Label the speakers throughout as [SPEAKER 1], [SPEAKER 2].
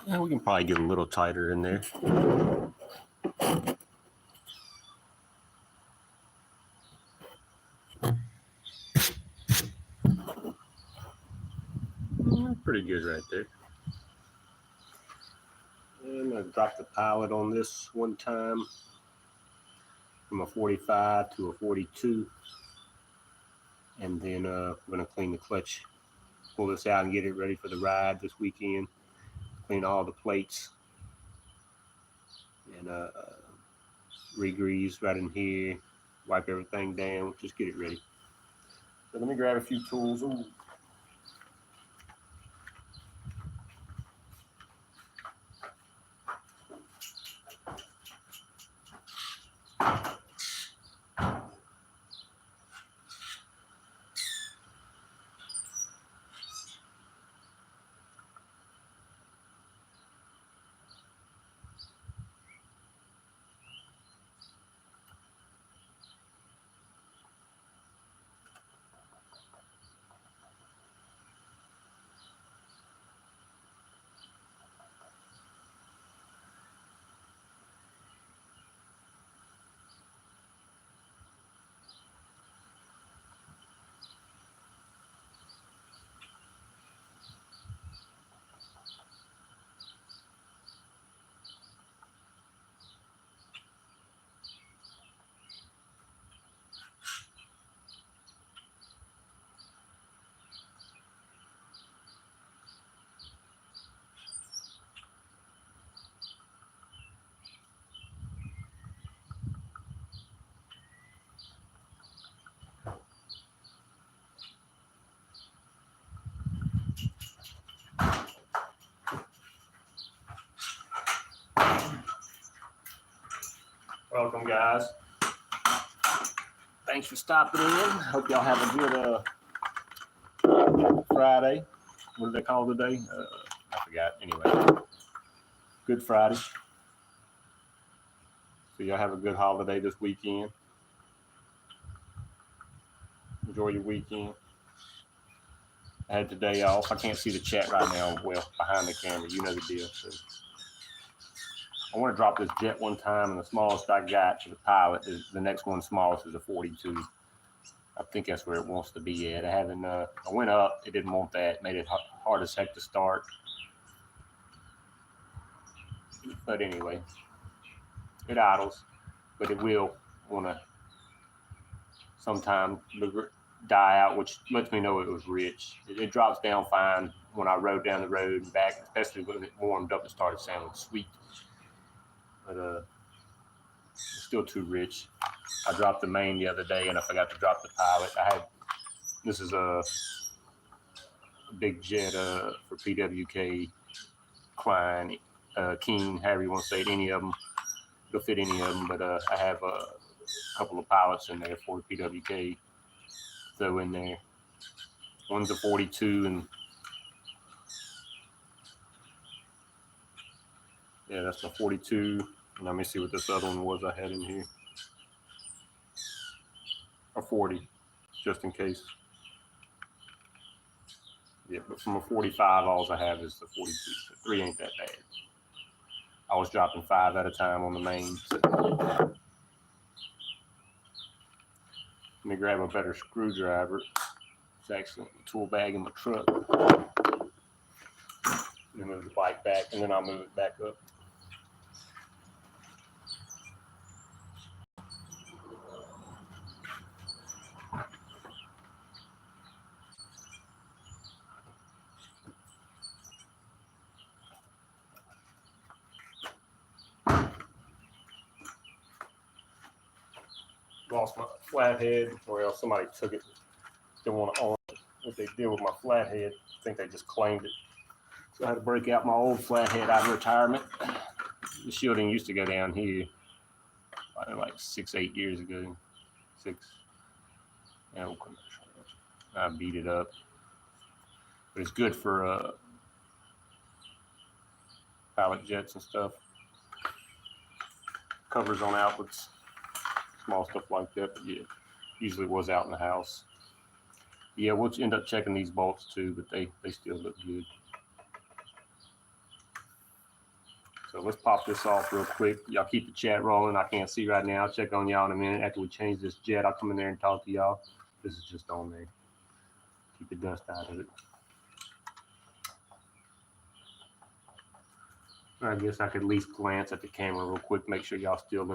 [SPEAKER 1] Yeah, we can probably get a little tighter in there. Pretty good right there. And I'm going to drop the pilot on this one time from a 45 to a 42. And then we're going to clean the clutch, pull this out and get it ready for the ride this weekend. Clean all the plates and re-grease right in here, wipe everything down, just get it ready. So let me grab a few tools. Ooh. Welcome, guys. Thanks for stopping in. Hope y'all have a good Friday. What do they call today? I forgot. Anyway, Good Friday. So y'all have a good holiday this weekend. Enjoy your weekend. I had today off. I can't see the chat right now. Well, behind the camera, you know the deal. So I want to drop this jet one time, and the smallest I got for the pilot is the next one smallest is a 42. I think that's where it wants to be at. I went up, it didn't want that, made it hard as heck to start. But anyway, it idles, but it will want to sometime die out, which lets me know it was rich. It drops down fine when I rode down the road and back, especially when it warmed up and started sounding sweet. But it's still too rich. I dropped the main the other day and I forgot to drop the pilot. This is a big jet for PWK, Klein, King, however you want to say it, any of them. It'll fit any of them, but I have a couple of pilots in there for PWK. Throw in there. One's a 42 and yeah, that's my 42. And let me see what this other one was I had in here. A 40, just in case. Yeah, but from a 45, all I have is the 42. So 3 ain't that bad. I was dropping 5 at a time on the main. So. Let me grab a better screwdriver. It's actually in the tool bag in my truck. Then move the bike back, and then I'll move it back up. Lost my flathead, or else somebody took it. Didn't want to own it. What they did with my flathead, I think they just claimed it. So I had to break out my old flathead out of retirement. The shielding used to go down here like 6-8 years ago. 6. Yeah, I beat it up. But it's good for pilot jets and stuff. Covers on outlets, small stuff like that. But yeah, usually was out in the house. Yeah, we'll end up checking these bolts too, but they still look good. So let's pop this off real quick. Y'all keep the chat rolling. I can't see right now. I'll check on y'all in a minute. After we change this jet, I'll come in there and talk to y'all. This is just on there. Keep the dust out of it. I guess I could at least glance at the camera real quick, make sure y'all still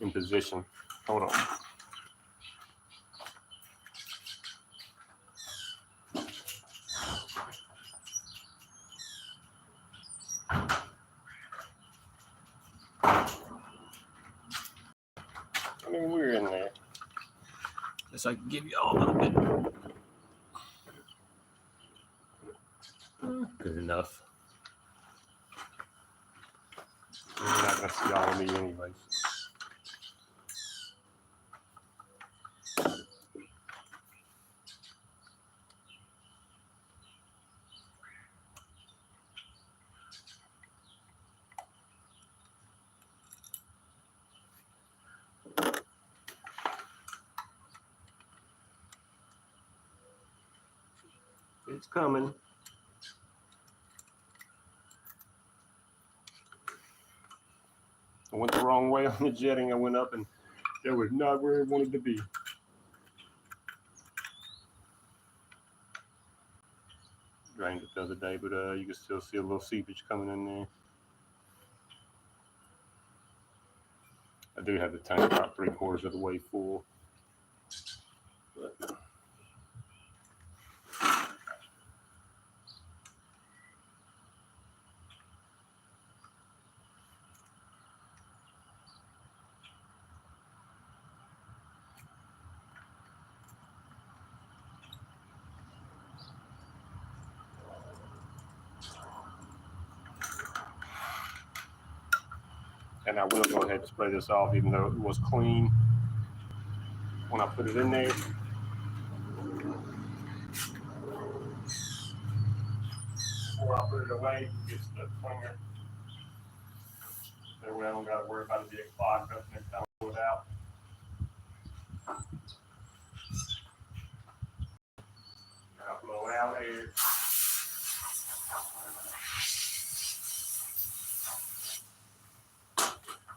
[SPEAKER 1] in position. Hold on. I mean, we're in there. Guess I can give you all a little bit. Good enough. You're not gonna see all of me anyways. It's coming. I went the wrong way on the jetting. I went up and that was not where it wanted to be. Drained it the other day, but you can still see a little seepage coming in there. I do have the tank about 3/4 of the way full. But and I will go ahead and spray this off, even though it was clean when I put it in there. Before I put it away, it's the cleaner. That way I don't got to worry about it being clogged up next time I pull it out. I'll blow out air.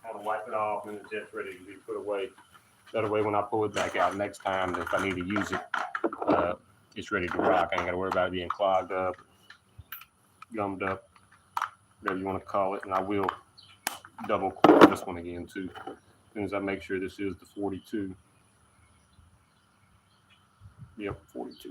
[SPEAKER 1] Kind of wipe it off, and the jet's ready to be put away. That way, when I pull it back out next time, if I need to use it, it's ready to rock. I ain't got to worry about it being clogged up, gummed up, whatever you want to call it. And I will double clean this one again too, as soon as I make sure this is the 42. Yep, 42.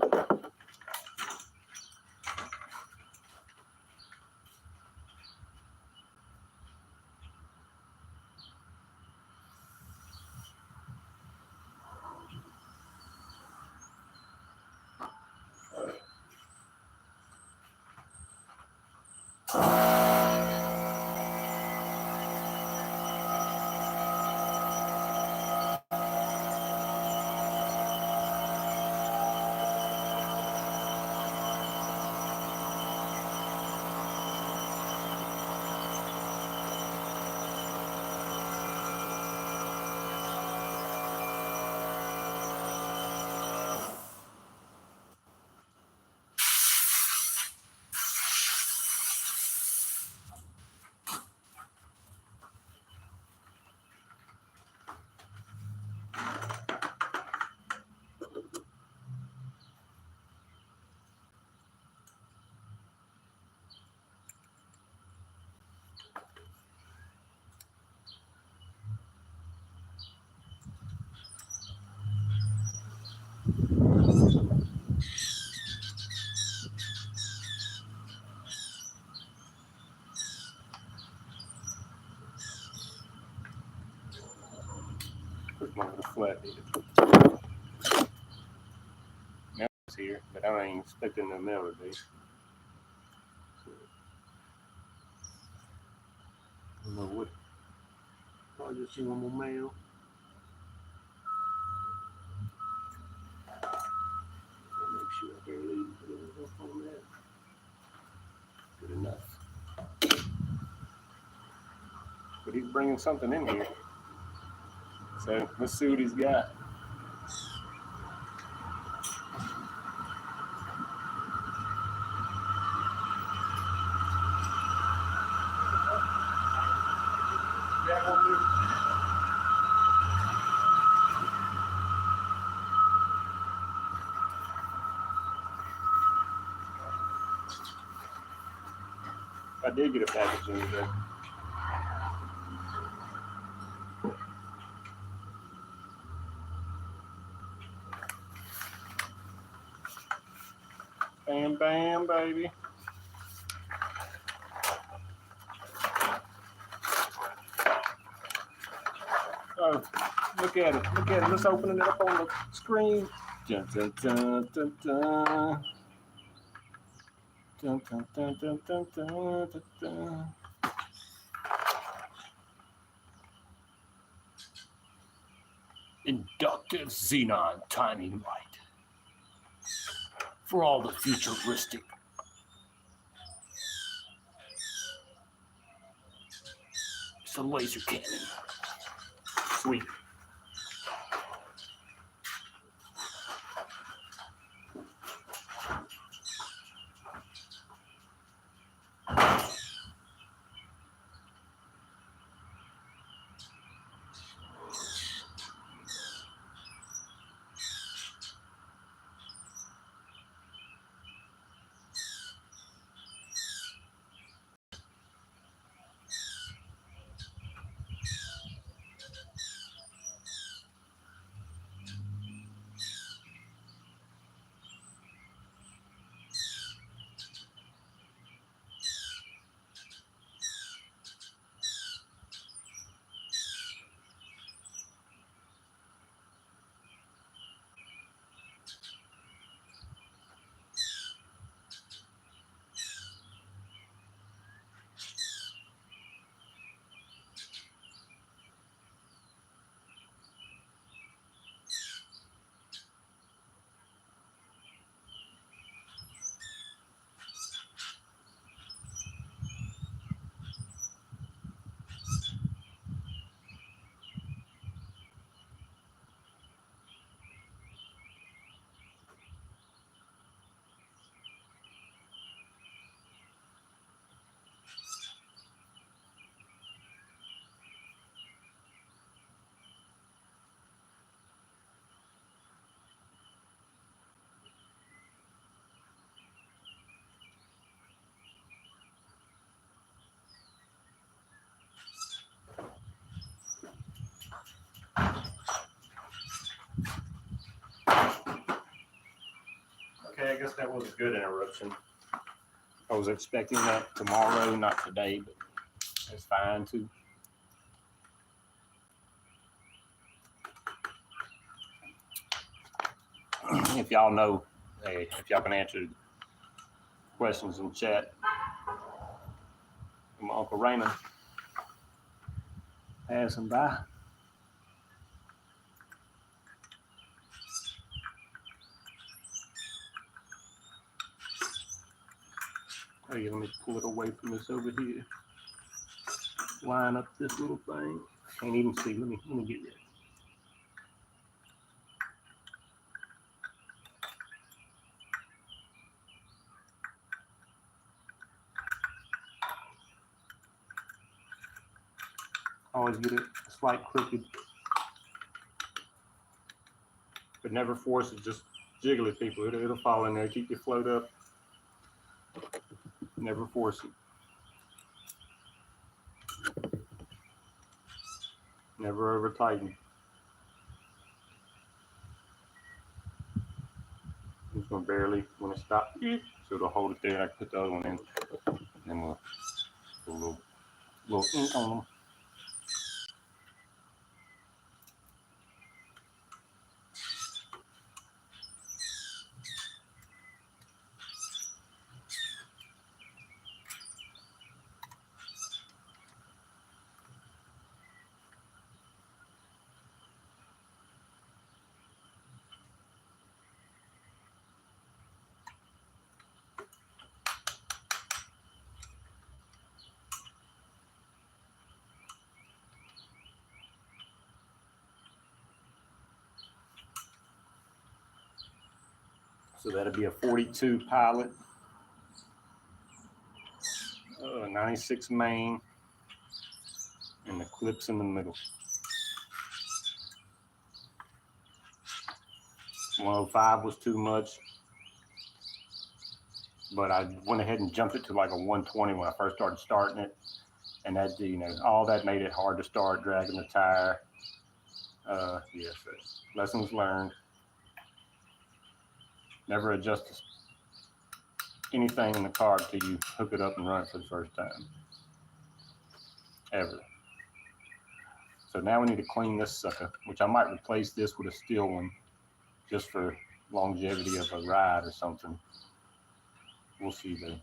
[SPEAKER 1] Put one of the flathead. Now it's here, but I ain't expecting the mail to be. I don't know what. I'll just see one more mail. Make sure I can leave it up on that. Good enough. But he's bringing something in here. So let's see what he's got. I did get a package in today. Bam, bam, baby. Oh, look at it. Look at it. Let's open it up on the screen. Dun, dun, dun, dun, dun. Dun, dun, dun, dun, dun, dun, dun, dun. Inductive xenon timing light for all the futuristic. It's a laser cannon. Sweet. Okay, I guess that was a good interruption. I was expecting that tomorrow, not today, but it's fine too. If y'all know, hey, if y'all can answer questions in chat from Uncle Raymond, pass him by. Hey, let me pull it away from this over here. Line up this little thing. Can't even see. Let me get that. Always get it a slight crooked, but never force it. Just jiggle it, people. It'll fall in there. Keep your float up. Never force it. Never over tighten. I'm just gonna barely when it stops, so it'll hold it there. I can put the other one in, and then we'll put a little ink on them. So that'll be a 42 Pilot, 96 main, and the clips in the middle. 105 was too much. but I went ahead and jumped it to like a 120 when I first starting it, and that, you know, all that made it hard to start dragging the tire. Yeah, so lessons learned. Never adjust anything in the car until you hook it up and run it for the first time, ever. So now we need to clean this sucker, which I might replace this with a steel one just for longevity of a ride or something. We'll see though.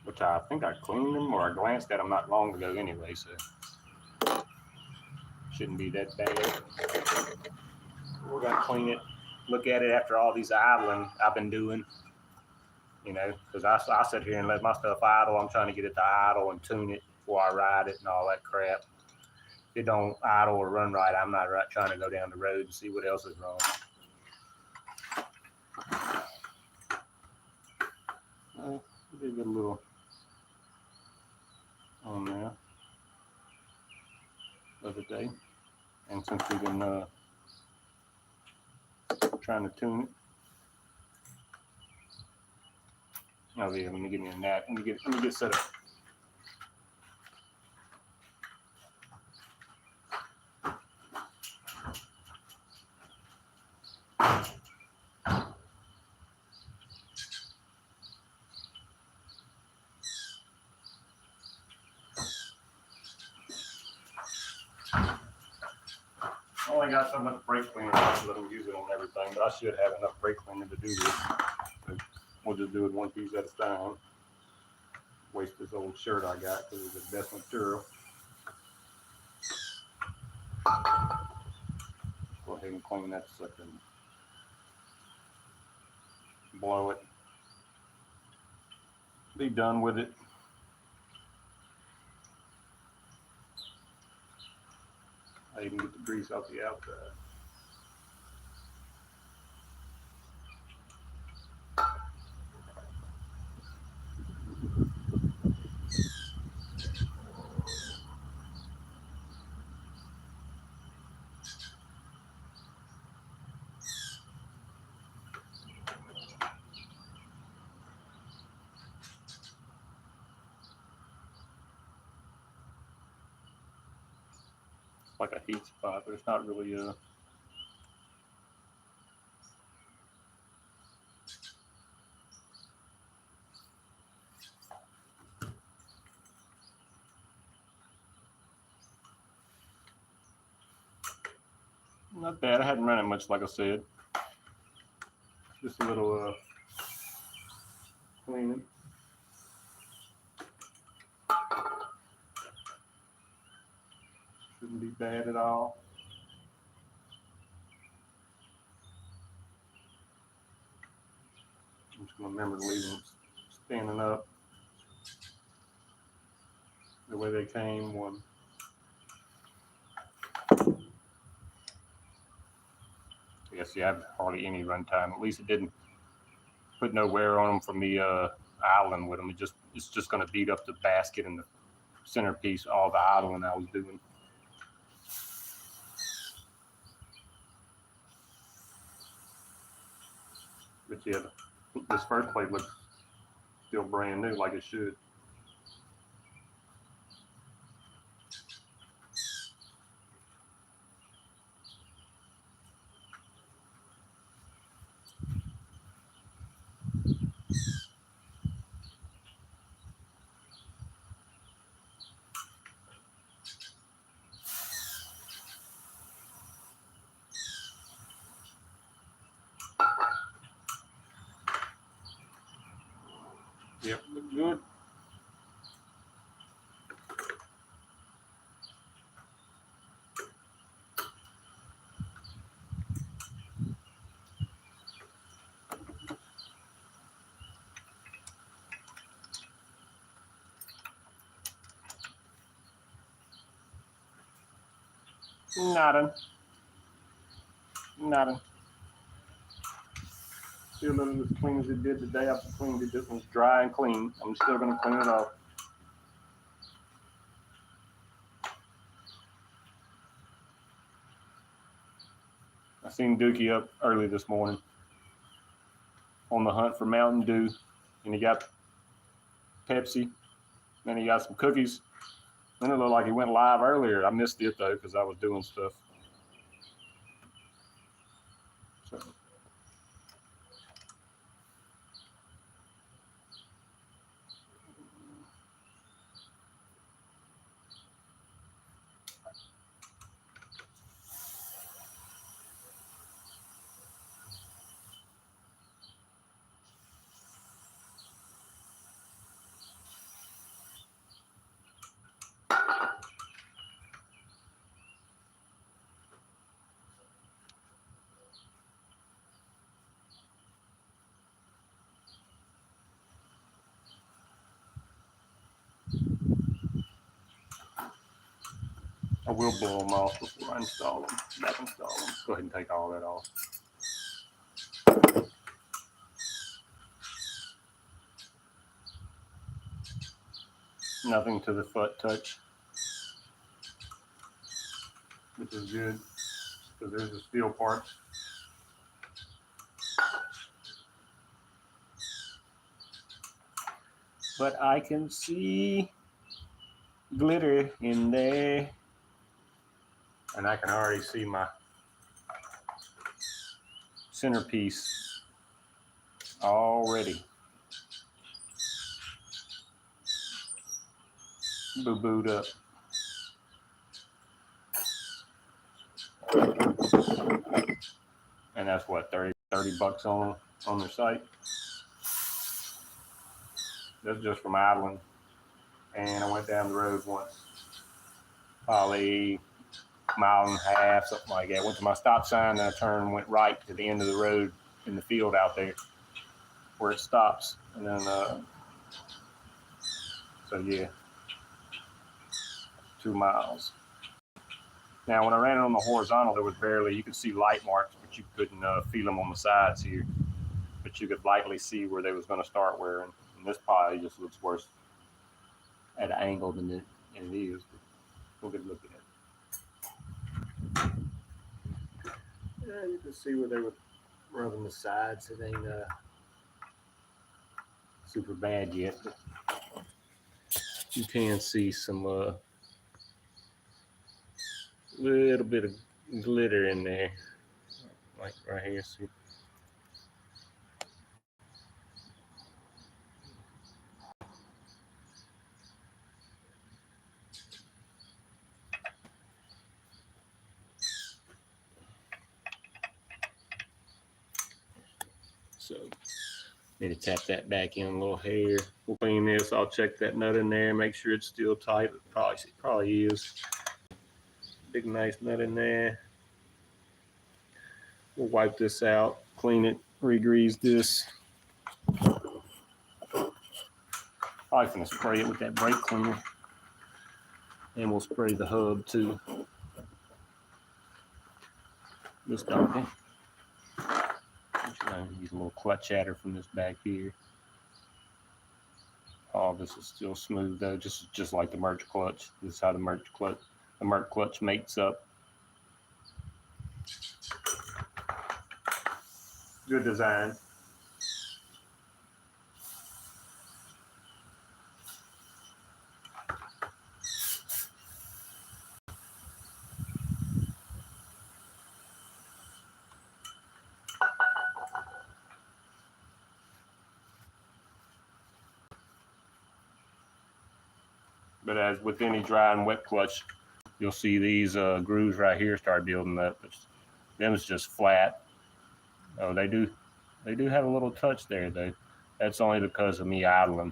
[SPEAKER 1] Which I think I cleaned them, or I glanced at them not long ago anyway, so shouldn't be that bad. We're gonna clean it, look at it after all these idling I've been doing, you know, because I sit here and let my stuff idle. I'm trying to get it to idle and tune it before I ride it and all that crap. If it don't idle or run right, I'm not trying to go down the road and see what else is wrong. Did get a little on there the other day, and since we've been trying to tune it, oh yeah, let me get me a nap. Let me get set up. I only got so much brake cleaner left to let them use it on everything, but I should have enough brake cleaner to do this. So we'll just do it one piece at a time. Waste this old shirt I got because it's the best material. Go ahead and clean that sucker. Blow it. Be done with it. I even get the grease off the outside. It's like a heat spot, but it's not really not bad. I hadn't run it much, like I said. Just a little cleaning. Shouldn't be bad at all. I'm just gonna remember to leave them standing up the way they came. One. Yeah, see, I have hardly any run time. At least it didn't put no wear on them from the idling with them. It's just gonna beat up the basket and the centerpiece, all the idling I was doing. But yeah, this first plate looks still brand new, like it should. Yep, look good. Nothing. Still looking as clean as it did the day after cleaned it. This one's dry and clean. I'm still going to clean it off. I seen Dookie up early this morning on the hunt for Mountain Dew, and he got Pepsi, then he got some cookies. Then it looked like he went live earlier. I missed it though because I was doing stuff. So. I will blow them off before I install them. Back install them. Go ahead and take all that off. Nothing to the foot touch, which is good because there's the steel parts. But I can see glitter in there. And I can already see my centerpiece already boo-booed up. And that's what, 30 bucks on their site. That's just from idling. And I went down the road once, probably a mile and a half, something like that. Went to my stop sign, then I turned and went right to the end of the road in the field out there where it stops. And then, so yeah, 2 miles. Now, when I ran it on the horizontal, there was barely, you could see light marks, but you couldn't feel them on the sides here. But you could lightly see where they was going to start wearing. And this probably just looks worse at an angle than it is. But we'll get a look at it. Yeah, you can see where they were rubbing the sides. It ain't super bad yet, but you can see some little bit of glitter in there, like right here. See. So need to tap that back in a little hair. We'll clean this. I'll check that nut in there, make sure it's still tight. It probably is. Big nice nut in there. We'll wipe this out, clean it, re-grease this. Probably gonna spray it with that brake cleaner, and we'll spray the hub too. This donkey. Use a little clutch adder from this back here. All this is still smooth though, just like the merch clutch. This is how the merch clutch mates up. Good design. But as with any dry and wet clutch, you'll see these grooves right here start building up. Them is just flat. Oh, they do have a little touch there though. That's only because of me idling.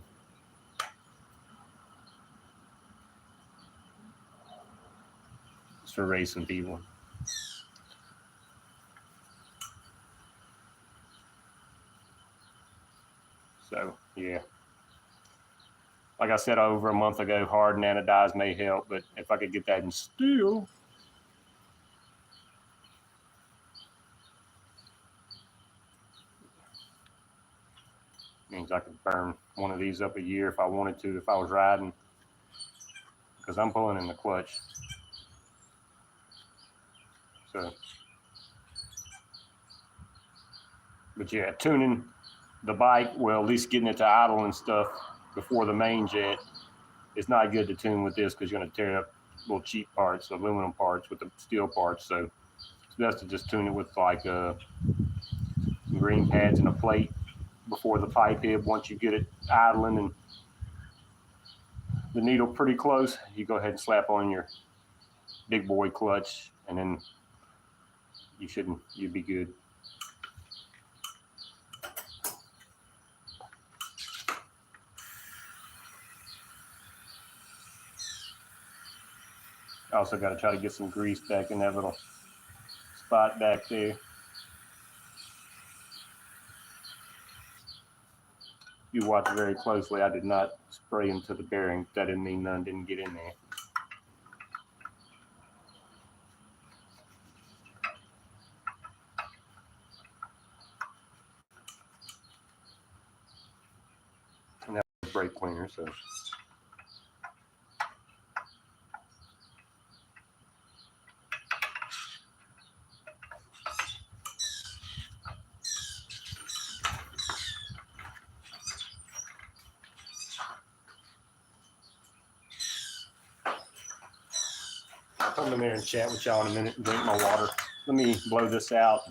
[SPEAKER 1] It's for racing people. So yeah. Like I said over a month ago, hard and anodized may help, but if I could get that in steel, Means I could burn one of these up a year if I wanted to, if I was riding, because I'm pulling in the clutch. So, but yeah, tuning the bike, well, at least getting it to idle and stuff before the main jet, it's not good to tune with this because you're going to tear up little cheap parts, aluminum parts with the steel parts. So it's best to just tune it with like some green pads and a plate before the pipe head. Once you get it idling and the needle pretty close, you go ahead and slap on your big boy clutch, and then you'd be good. I also got to try to get some grease back in that little spot back there. You watch very closely, I did not spray into the bearing. That didn't mean none didn't get in there. And that was brake cleaner, so. I'll come in there and chat with y'all in a minute and drink my water. Let me blow this out.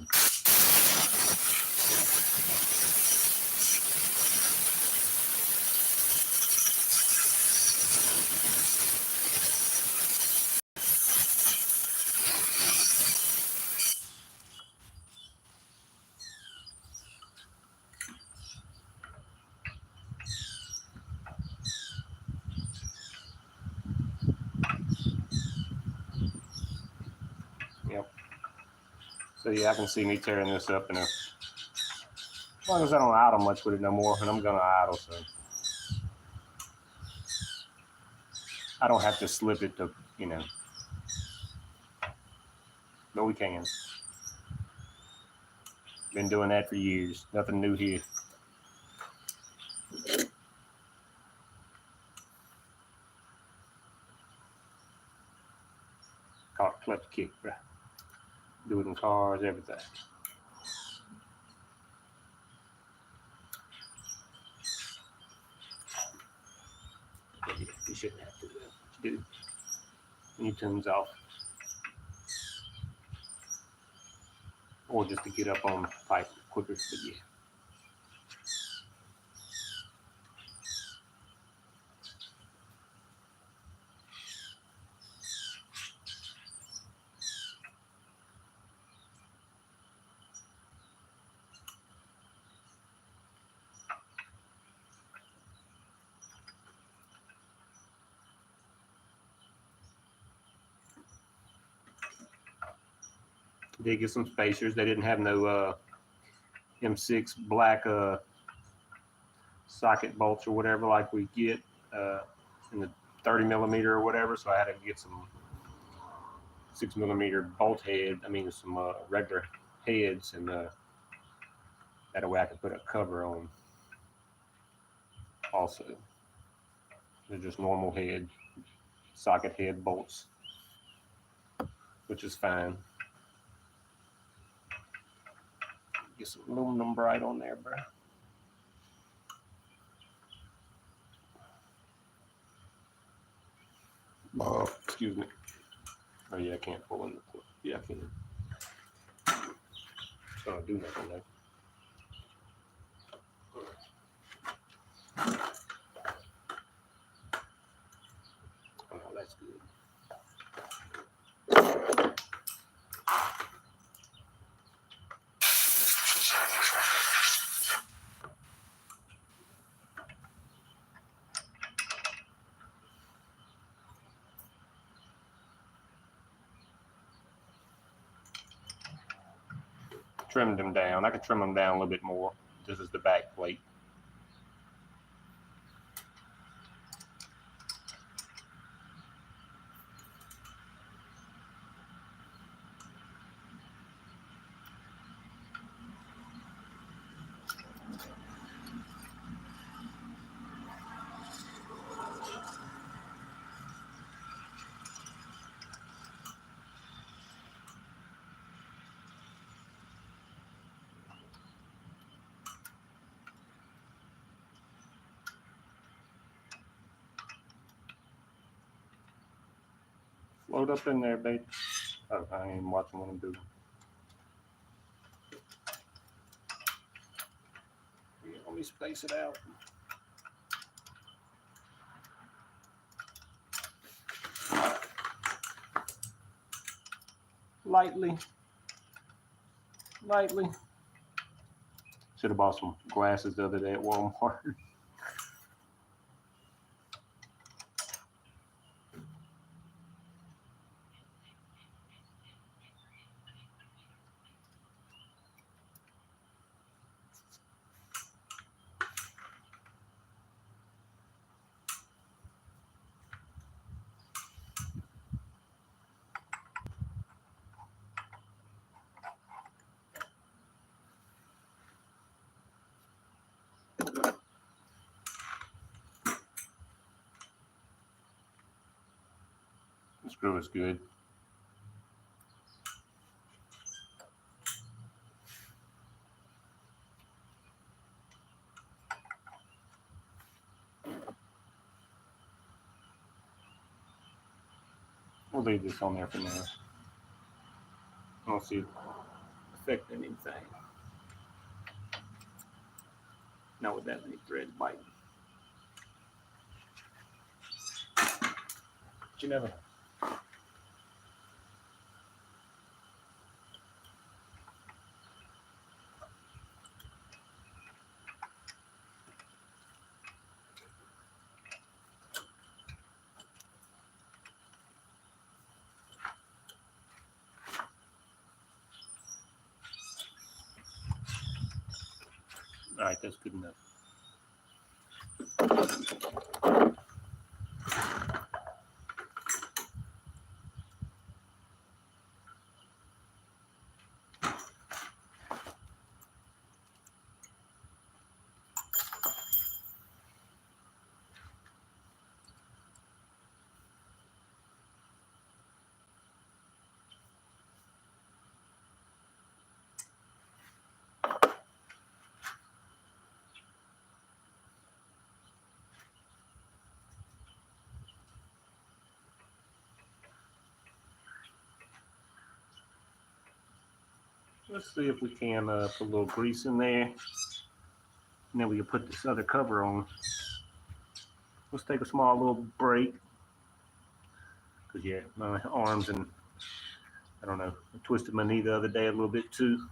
[SPEAKER 1] Yep. So yeah, I can see me tearing this up in a, as long as I don't idle much with it no more, and I'm gonna idle, so I don't have to slip it to, you know, but we can. Been doing that for years. Nothing new here. Call it clutch kick, bro. Do it in cars, everything. You shouldn't have to do that. You do. When you tunes off. Or just to get up on the pipe quicker, but yeah. Did get some spacers. They didn't have no M6 black socket bolts or whatever like we get in the 30 millimeter or whatever. So I had to get some 6 millimeter bolt head. I mean, some regular heads, and that way I could put a cover on. Also, they're just normal head socket head bolts, which is fine. Get some aluminum bright on there, bro. Excuse me. Oh yeah, I can't pull in the clip. Yeah, I can. It's gonna do nothing though. Oh, that's good. Trimmed them down. I could trim them down a little bit more. This is the back plate. Load up in there, baby. Oh, I ain't even watching what I'm doing. Let me space it out. Lightly. Should have bought some glasses the other day at Walmart. The screw is good. We'll leave this on there for now. I don't see it affect anything. Not with that many threads biting. But you never. All right, that's good enough. Let's see if we can put a little grease in there. And then we can put this other cover on. Let's take a small little break. Because, yeah, my arms and, I don't know, I twisted my knee the other day a little bit too.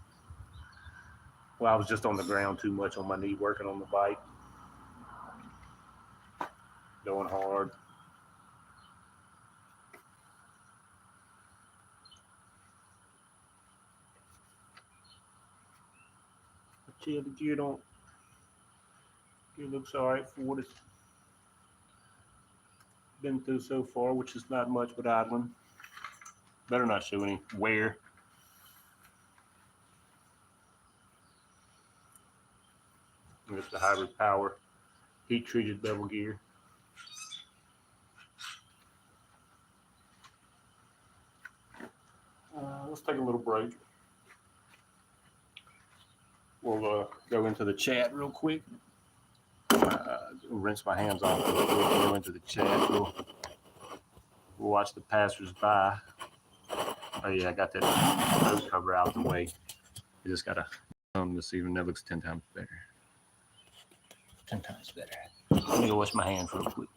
[SPEAKER 1] Well, I was just on the ground too much on my knee working on the bike. Going hard. But yeah, the gear looks all right for what it's been through so far, which is not much but idling. Better not show any wear. It's the hybrid power, heat treated bevel gear. Let's take a little break. We'll go into the chat real quick. Rinse my hands off real quick. Go into the chat. We'll watch the passers-by. Oh yeah, I got that nose cover out the way. You just gotta this even that looks 10 times better. 10 times better. Let me go wash my hands real quick.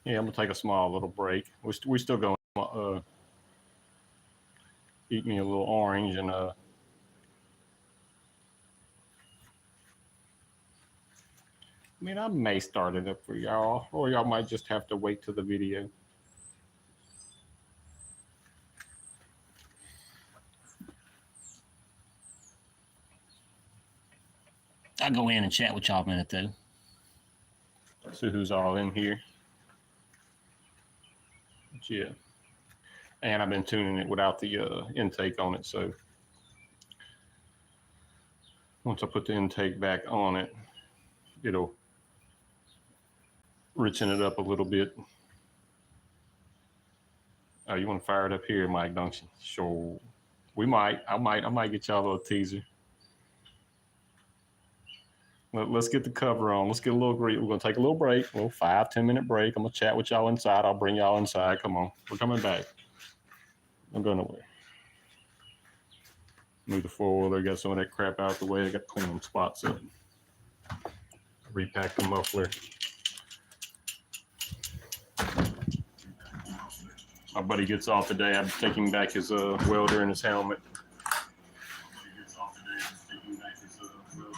[SPEAKER 1] Yeah, I'm gonna take a small little break. We're still going eat me a little orange and I mean, I may start it up for y'all, or y'all might just have to wait till the video. I'll go in and chat with y'all a minute though. See who's all in here. But yeah. And I've been tuning it without the intake on it, so once I put the intake back on it, it'll richen it up a little bit. Oh, you want to fire it up here, Mike, don't you? Sure. We might. I might get y'all a little teaser. Let's get the cover on. Let's get a little great. We're gonna take a little break, a little 5-10 minute break. I'm gonna chat with y'all inside. I'll bring y'all inside. Come on, we're coming back. I'm going nowhere. Move the four-wheeler. Got some of that crap out the way. I got clean spots up. Repack the muffler. My buddy gets off today. I'm taking back his welder and his helmet.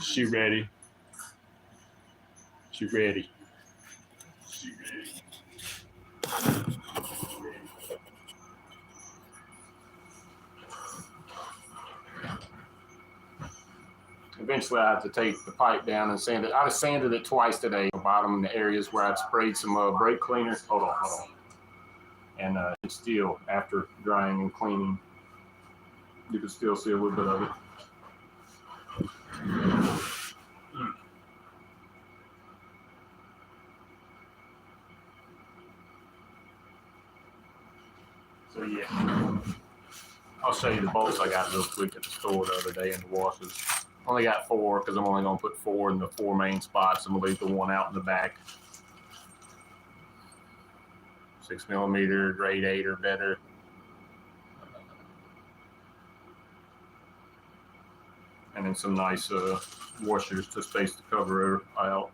[SPEAKER 1] She ready. She ready. She ready. Eventually, I have to take the pipe down and sand it. I just sanded it twice today, the bottom in the areas where I'd sprayed some brake cleaner. Hold on. And it's still, after drying and cleaning, you can still see a little bit of it. So yeah, I'll show you the bolts I got real quick at the store the other day in the washers. Only got 4 because I'm only going to put 4 in the 4 main spots. I'm going to leave the one out in the back. 6mm, grade 8 or better. And then some nice washers to space the cover out.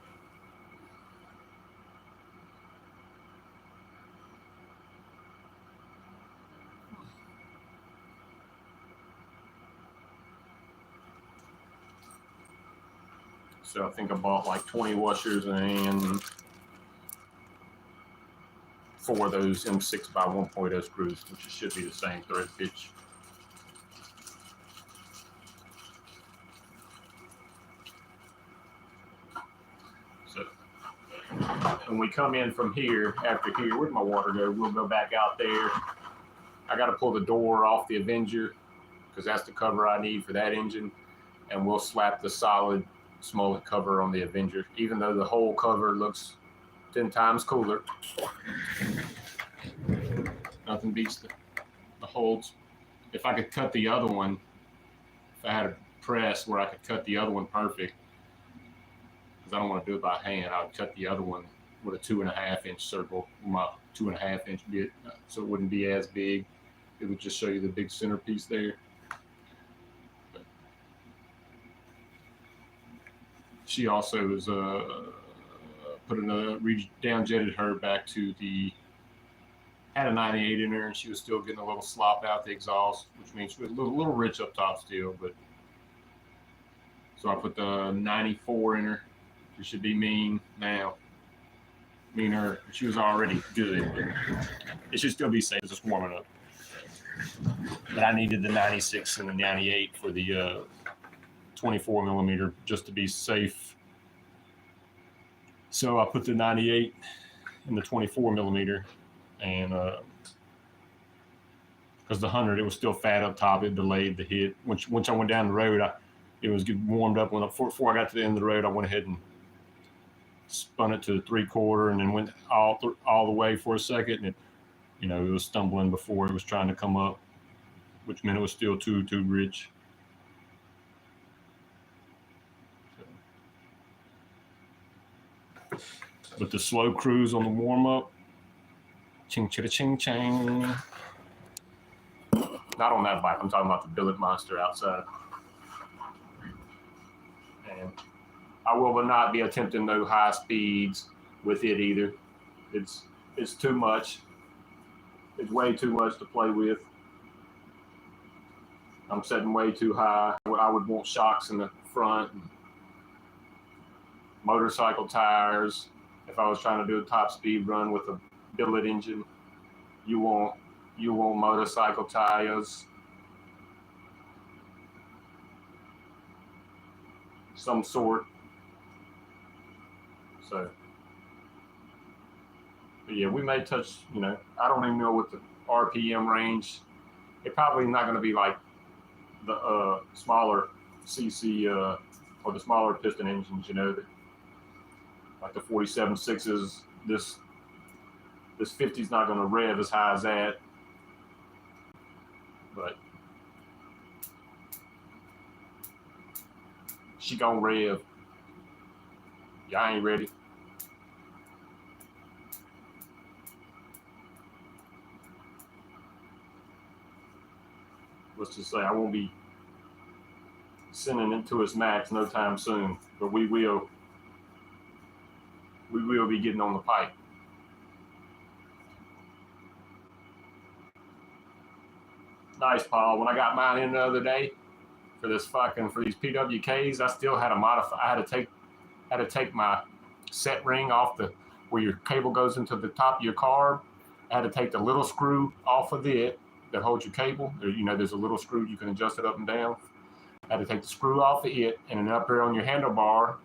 [SPEAKER 1] So I think I bought like 20 washers and 4 of those M6 by 1.0 screws, which should be the same thread pitch. So when we come in from here, after here, where'd my water go? We'll go back out there. I got to pull the door off the Avenger because that's the cover I need for that engine. And we'll slap the solid Smollett cover on the Avenger, even though the whole cover looks 10 times cooler. Nothing beats the holds. If I could cut the other one, if I had a press where I could cut the other one perfect, because I don't want to do it by hand, I would cut the other one with a 2.5-inch circle, my 2.5-inch bit, so it wouldn't be as big. It would just show you the big centerpiece there. She also is down-jetted her back to the, had a 98 in her, and she was still getting a little slop out the exhaust, which means she was a little rich up top still. But so I put the 94 in her. She should be mean now. Meaner. She was already good. It should still be safe. It's just warming up. But I needed the 96 and the 98 for the 24mm just to be safe. So I put the 98 in the 24mm, and because the 100, it was still fat up top, it delayed the hit. Once I went down the road, it was getting warmed up. Before I got to the end of the road, I went ahead and spun it to the 3/4 and then went all the way for a second, and it was stumbling before it was trying to come up, which meant it was still too rich. But the slow cruise on the warm-up, ching ching ching ching. Not on that bike. I'm talking about the billet monster outside. And I will not be attempting no high speeds with it either.
[SPEAKER 2] it's too much. It's way too much to play with. I'm setting way too high. I would want shocks in the front, and motorcycle tires. If I was trying to do a top speed run with a billet engine, you want motorcycle tires. Some sort. So, but yeah, we may touch, I don't even know what the RPM range. It's probably not going to be like the smaller CC or the smaller piston engines, like the 47.6s. This 50 is not going to rev as high as that, but she gonna rev. Y'all ain't ready. Let's just say I won't be sending it to its max no time soon, but we will be getting on the pipe. Nice, Paul. When I got mine in the other day for these PWKs, I still had to modify. I had to take my set ring off where your cable goes into the top of your carb. I had to take the little screw off of it that holds your cable. There's a little screw, you can adjust it up and down. I had to take the screw off of it, and then up there on your handlebar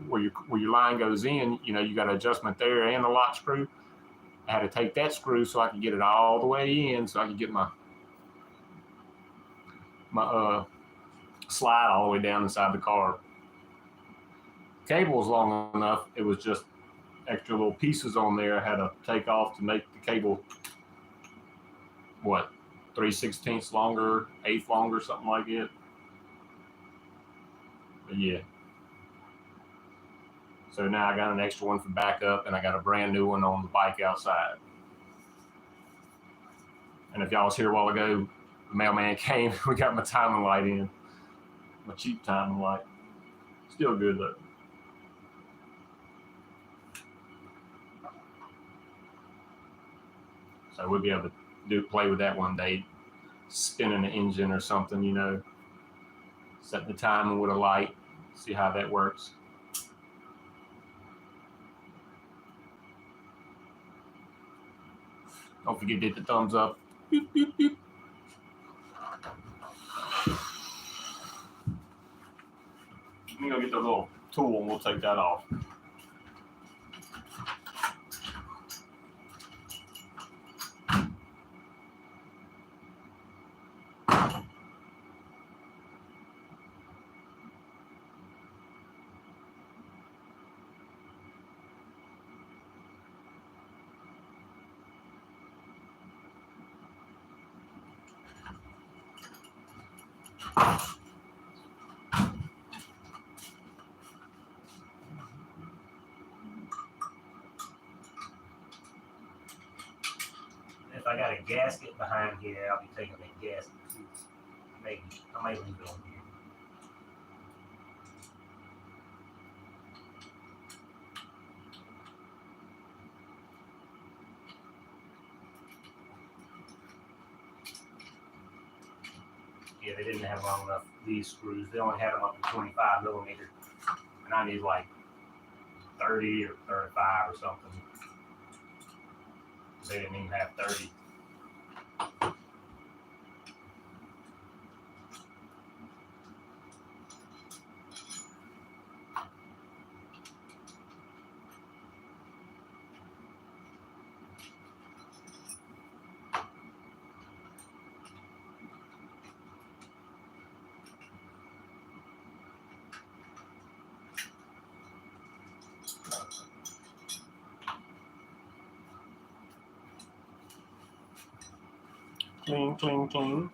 [SPEAKER 2] where your line goes in, you got an adjustment there and a lock screw. I had to take that screw so I could get it all the way in, so I could get my slide all the way down inside the carb. Cable was long enough, it was just extra little pieces on there I had to take off to make the cable 3/16 longer, 1/8 longer, something like it. But yeah. So now I got an extra one for backup, and I got a brand new one on the bike outside. And if y'all was here a while ago, the mailman came. We got my timing light in, my cheap timing light. Still good though. So we'll be able to play with that one day, spinning the engine or something, set the timing with a light, see how that works. Don't forget to hit the thumbs up. Boop, boop, boop. Let me go get the little tool and we'll take that off. If I got a gasket behind here, I'll be taking that gasket. Maybe I might leave it on here. Yeah, they didn't have long enough these screws. They only had them up to 25 millimeter, and I need like 30 or 35 or something. They didn't even have 30. Clean, clean, clean.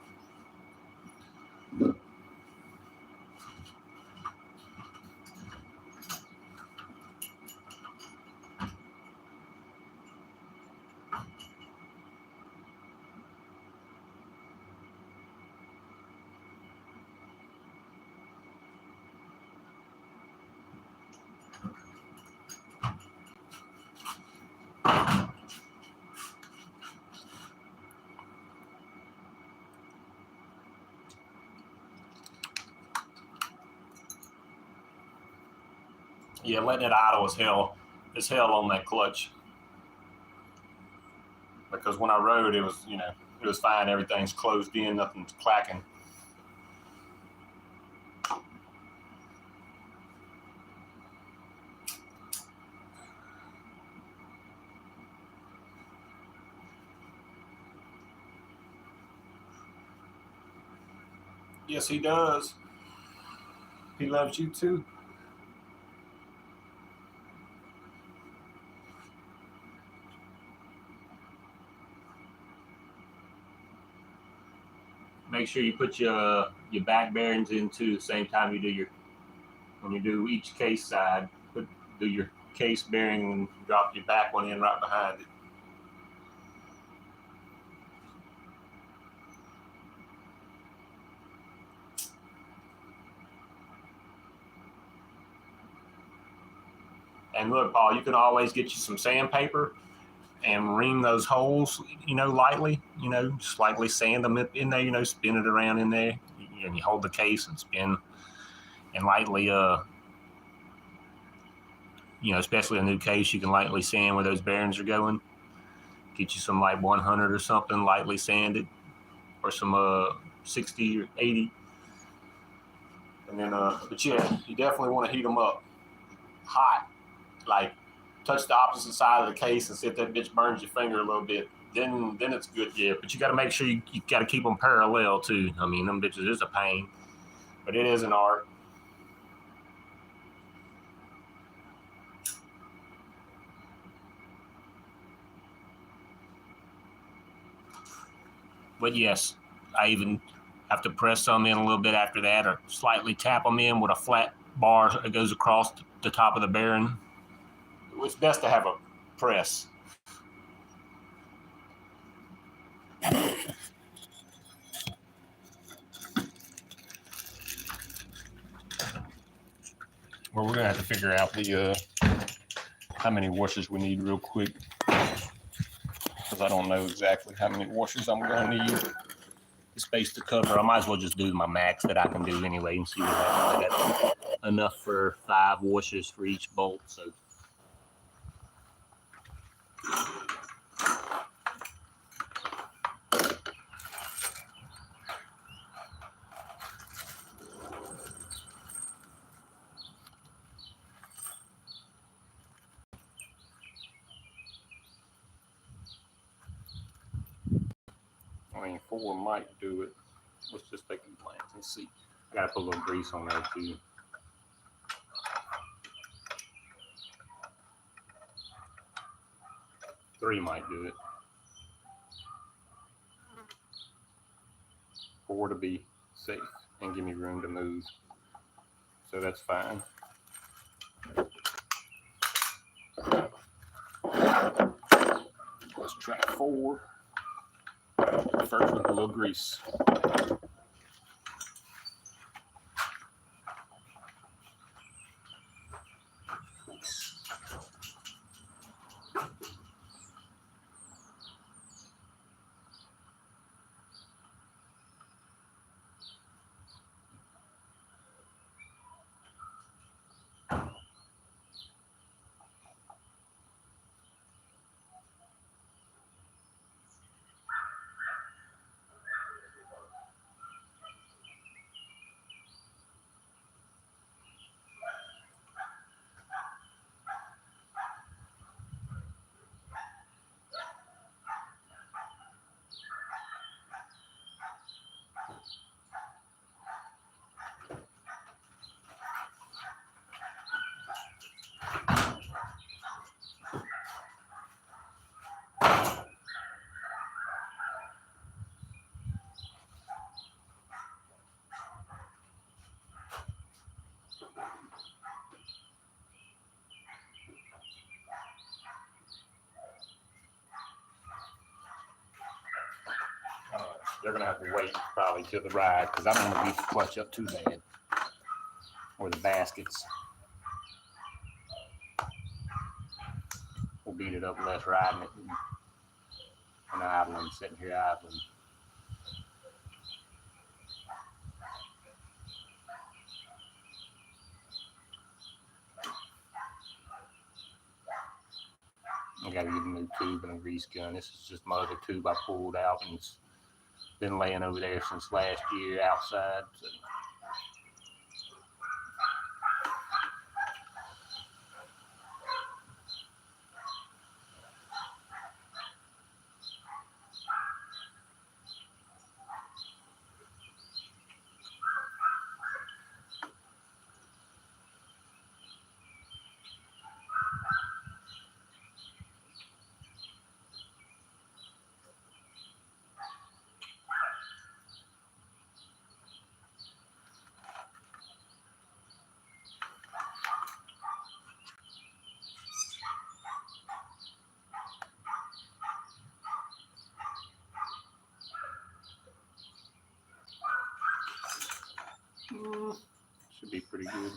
[SPEAKER 2] Yeah, letting it idle is hell on that clutch. Because when I rode, it was, you know, it was fine. Everything's closed in, nothing's clacking. Yes, he does. He loves you too. Make sure you put your back bearings into the same time you do when you do each case side. Do your case bearing and drop your back one in right behind it. And look, Paul, you can always get you some sandpaper and ream those holes, you know, lightly, you know, slightly sand them in there, you know, spin it around in there, and you hold the case and spin and lightly, you know, especially a new case, you can lightly sand where those bearings are going. Get you some like 100 or something, lightly sanded, or some 60 or 80. And then, but yeah, you definitely want to heat them up hot. Like, touch the opposite side of the case and see if that bitch burns your finger a little bit. Then it's good, yeah. But you got to make sure you got to keep them parallel too. I mean, them bitches is a pain, but it is an art. But yes, I even have to press some in a little bit after that, or slightly tap them in with a flat bar that goes across the top of the bearing. It's best to have a press. Well, we're gonna have to figure out the how many washers we need real quick, because I don't know exactly how many washers I'm gonna need. The space to cover. I might as well just do my max that I can do anyway and see what happens. I got enough for 5 washers for each bolt, so. I mean, 4 might do it. Let's just take a glance and see. I gotta put a little grease on there too. Three might do it. 4 to be safe and give me room to move. So that's fine. Let's try 4. First with a little grease. They're gonna have to wait probably till the ride, because I don't want to beat the clutch up too bad, or the baskets. We'll beat it up less riding it and idling, sitting here idling.
[SPEAKER 1] got to get a new tube and a grease gun. This is just my other tube I pulled out, and it's been laying over there since last year outside. So. Should be pretty good.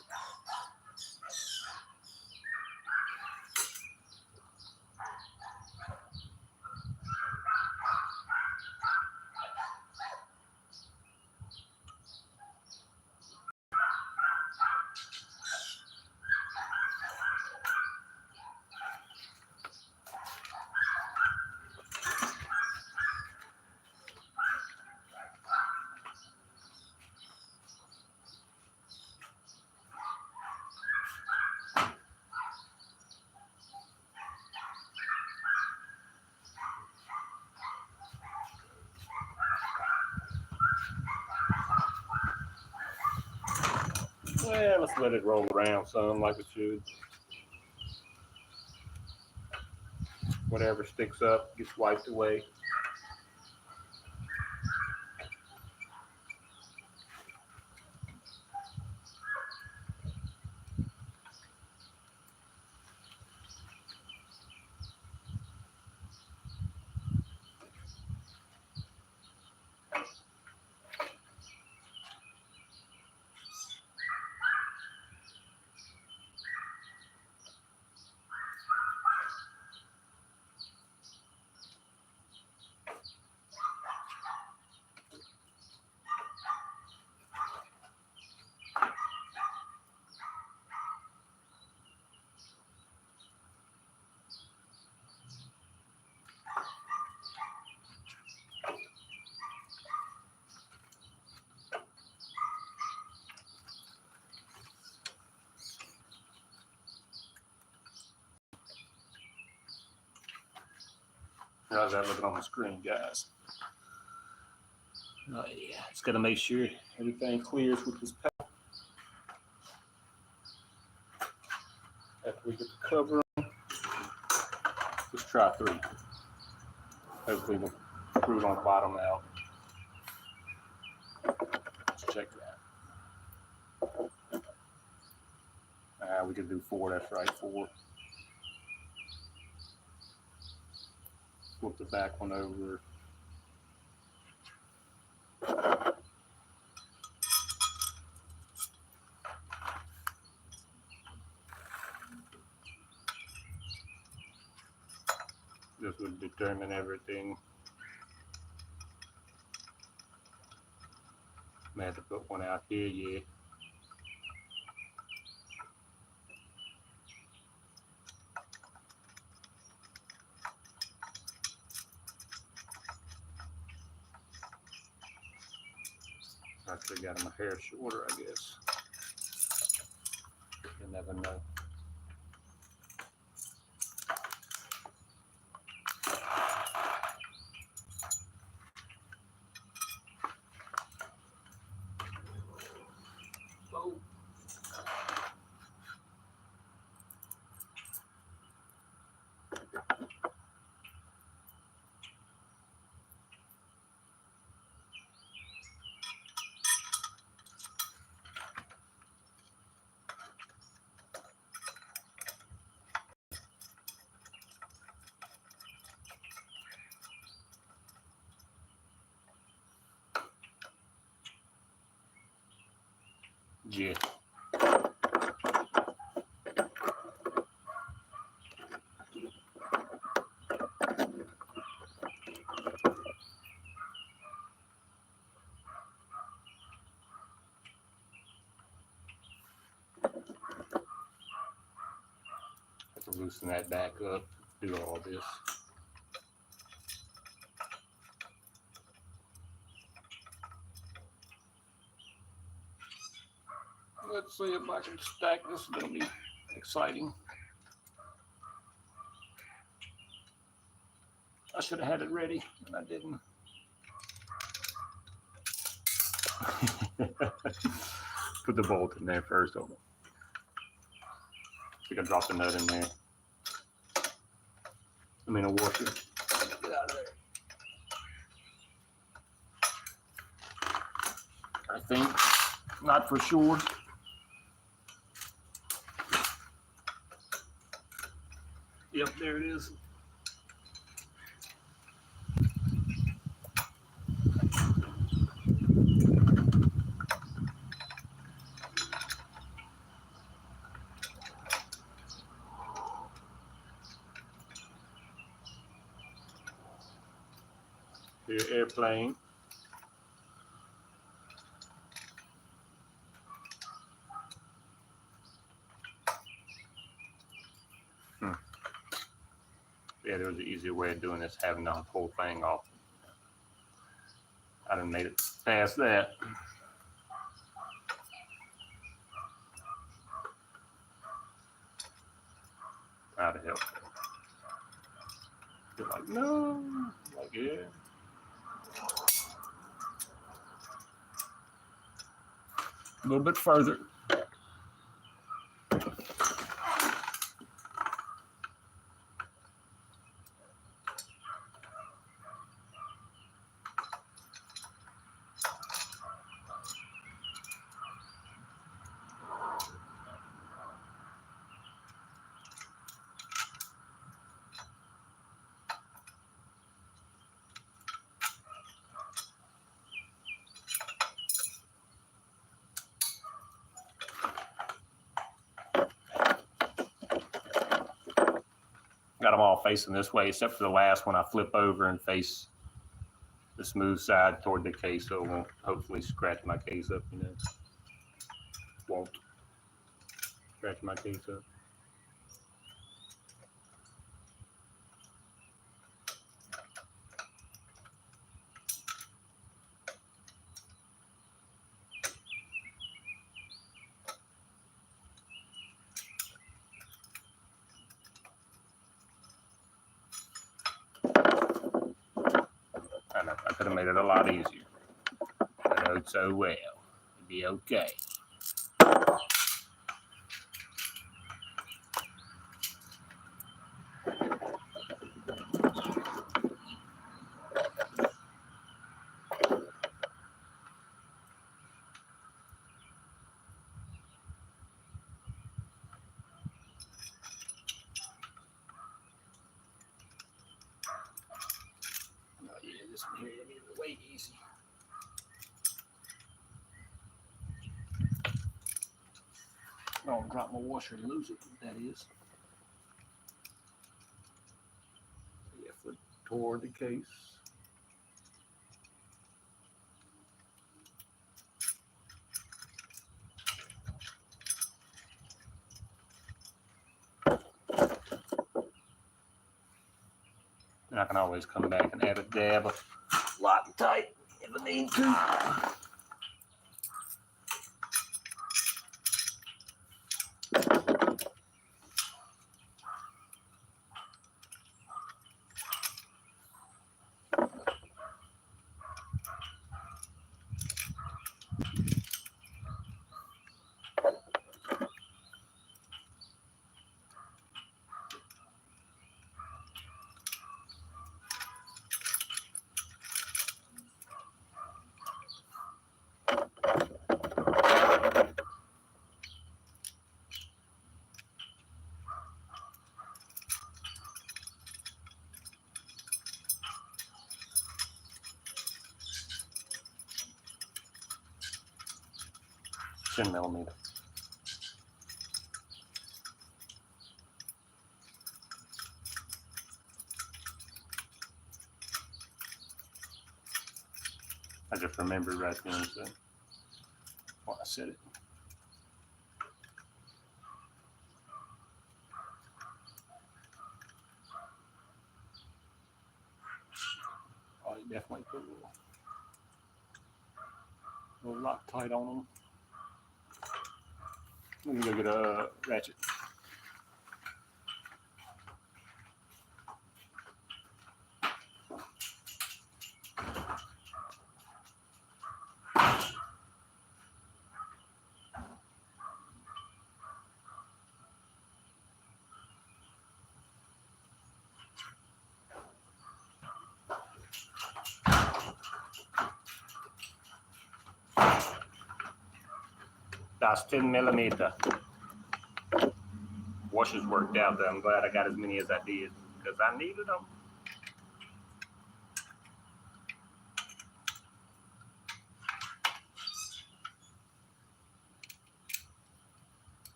[SPEAKER 1] Well, let's let it roll around some like it should. Whatever sticks up gets wiped away. How's that looking on the screen, guys? Oh yeah, just got to make sure everything clears with this pack. After we get the cover on, let's try 3. Hopefully the screw don't bottom out. Let's check that. We could do 4, that's right, 4. Flip the back one over. This would determine everything. May have to put one out here, yeah. Actually got my hair shorter, I guess. You never know. Oh. Yeah. Have to loosen that back up. do all this. Let's see if I can stack this. Is going to be exciting. I should have had it ready, and I didn't. Put the bolt in there first. I think I dropped the nut in there. I mean, a washer. Get out of there. I think, not for sure. Yep, there it is. Your airplane. Yeah, there was an easier way of doing this, having the whole thing off. I done made it past that. Out of help. You're like, no. Like, yeah. A little bit further. Got them all facing this way, except for the last one. I flip over and face the smooth side toward the case, so it won't hopefully scratch my case up, you know. Won't scratch my case up. I could have made it a lot easier. I know so well. It'd be okay. This one here is way easy. I don't drop my washer and lose it, that is. Yeah, flip toward the case. And I can always come back and add a dab of Loctite if I need to. $10mm. I just remembered right then, so when I said it. Definitely put a little Loctite on them. Let me go get a ratchet. That's 10 millimeter. Washers worked out though. I'm glad I got as many as I did because I needed them.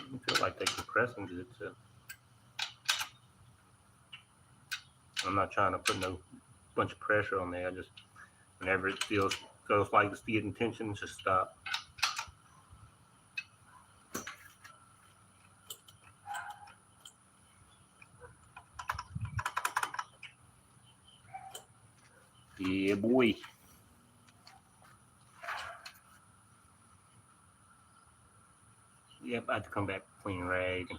[SPEAKER 1] I feel like they're compressing good too. I'm not trying to put no bunch of pressure on there. I just, whenever it feels like it's getting tension, just stop. Yeah, boy. Yep, I had to come back with a clean rag and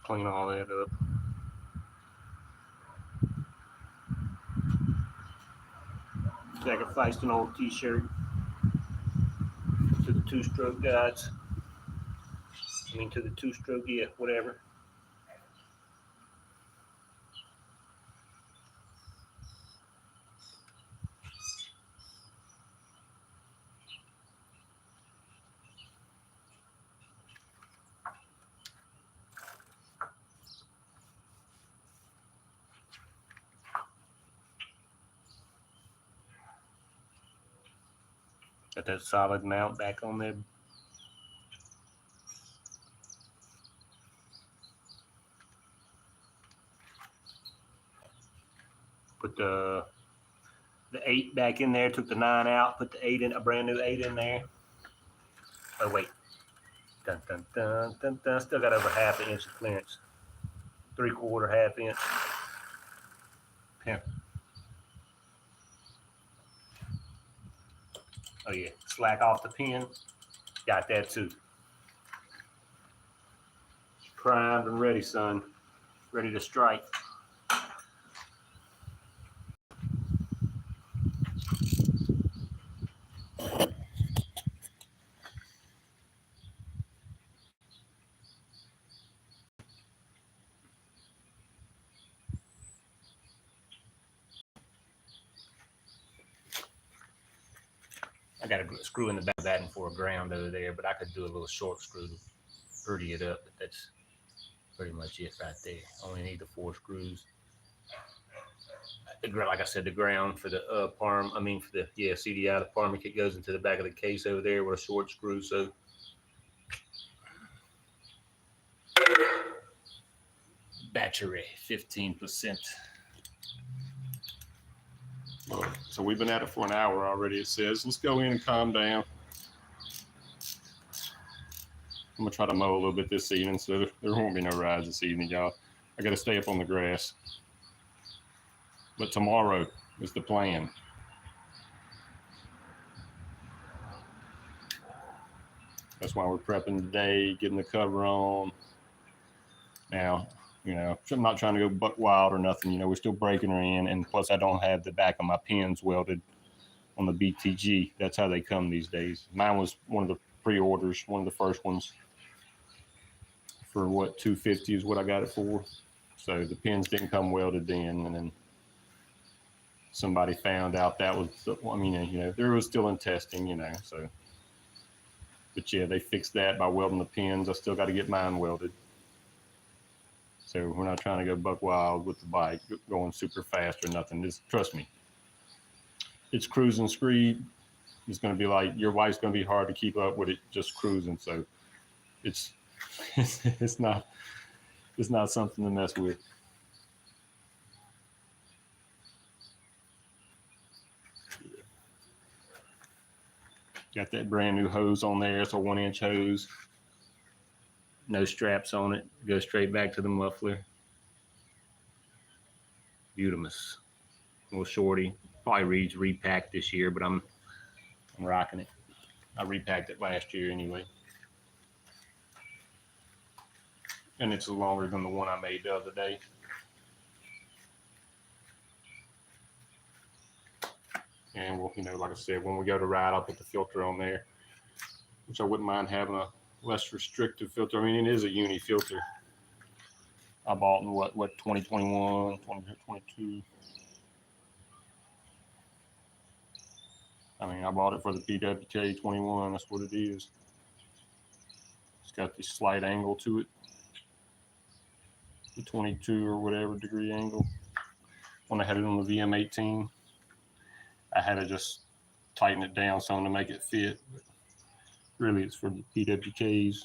[SPEAKER 1] clean all that up. Sacrificed an old t-shirt to the two-stroke guys. I mean, to the two-stroke, yeah, whatever. Got that solid mount back on there. Put the 8 back in there, took the 9 out, put the 8 in, a brand new 8 in there. Oh wait. Dun, dun, dun, dun, dun. Still got over half an inch of clearance. 3/4, half inch. Pin. Oh yeah, slack off the pin. Got that too. Primed and ready, son. Ready to strike. I got a screw in the back of that and for a ground over there, but I could do a little short screw to pretty it up, but that's pretty much it right there. Only need the 4 screws. Like I said, the ground for the for the CDI, the Parma kit goes into the back of the case over there with a short screw. So battery 15%.
[SPEAKER 2] So we've been at it for an hour already, it says. Let's go in and calm down. I'm gonna try to mow a little bit this evening, so there won't be no rides this evening, y'all. I gotta stay up on the grass. But tomorrow is the plan. That's why we're prepping today, getting the cover on. Now, I'm not trying to go buck wild or nothing. We're still breaking her in, and plus I don't have the back of my pins welded on the BTG. That's how they come these days. Mine was one of the pre-orders, one of the first ones for what, $250 is what I got it for. So the pins didn't come welded then, and then somebody found out that was, there was still in testing, so
[SPEAKER 1] But yeah, they fixed that by welding the pins. I still got to get mine welded. So we're not trying to go buck wild with the bike, going super fast or nothing. Just trust me. It's cruising speed. It's going to be like, your wife's going to be hard to keep up with it just cruising. So it's it's not something to mess with. Got that brand new hose on there. It's a 1-inch hose. No straps on it. Goes straight back to the muffler. Beautimous. Little shorty. Probably reads repacked this year, but I'm rocking it. I repacked it last year anyway. And it's longer than the one I made the other day. And we'll, like I said, when we go to ride, I'll put the filter on there, which I wouldn't mind having a less restrictive filter. I mean, it is a uni filter. I bought in what 2021, 2022. I mean, I bought it for the PWK 21. That's what it is. It's got this slight angle to it, the 22 or whatever degree angle. When I had it on the VM18, I had to just tighten it down some to make it fit. But really, it's for the PWKs.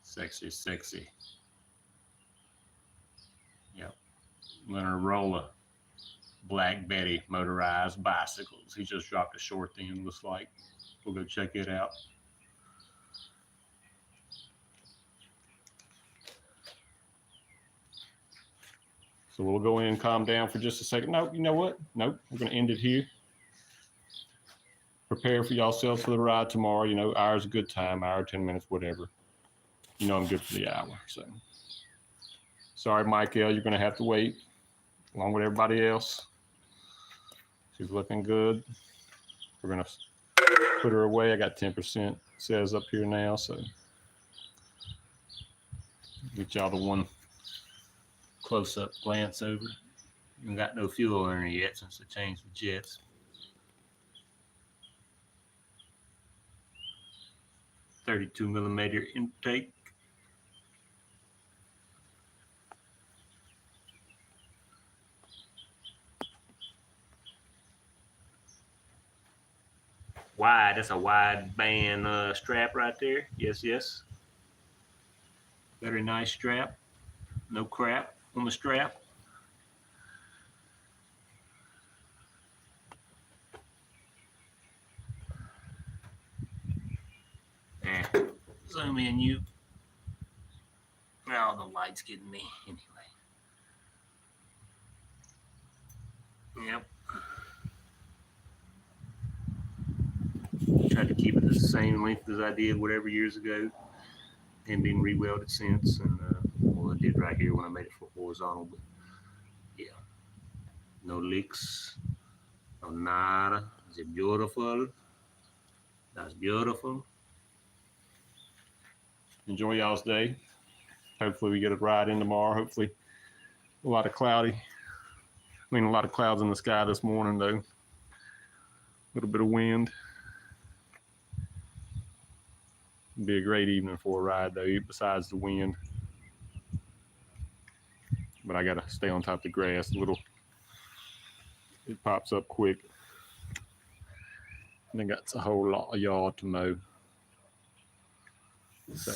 [SPEAKER 1] Sexy, sexy. Yep. Leonard Rolla, Black Betty motorized bicycles. He just dropped a short thing, looks like. We'll go check it out. So we'll go in and calm down for just a second. Nope, you know what? Nope, we're going to end it here. Prepare for yourselves for the ride tomorrow. Hour's a good time, hour, 10 minutes, whatever. I'm good for the hour. So sorry, Michael, you're going to have to wait along with everybody else. She's looking good. We're going to put her away. I got 10% says up here now. So get y'all the one close-up glance over. We got no fuel in her yet since they changed the jets. .32mm intake. Wide, that's a wide band strap right there. Yes, yes. Very nice strap. No crap on the strap. Zoom in, you. Oh, the light's getting me anyway. Yep. Tried to keep it the same length as I did whatever years ago, and been rewelded since. And well, I did right here when I made it for horizontal, but yeah, no leaks, no nada. Is it beautiful? That's beautiful. Enjoy y'all's day. Hopefully we get a ride in tomorrow. Hopefully a lot of cloudy. I mean, a lot of clouds in the sky this morning though. A little bit of wind. It'd be a great evening for a ride though, besides the wind. But I gotta stay on top of the grass a little. It pops up quick. And I got a whole lot of yard to mow. So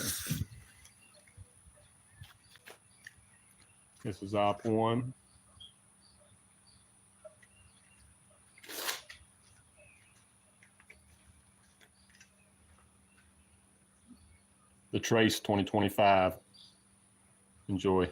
[SPEAKER 1] this is Op1. The Trace 2025. Enjoy.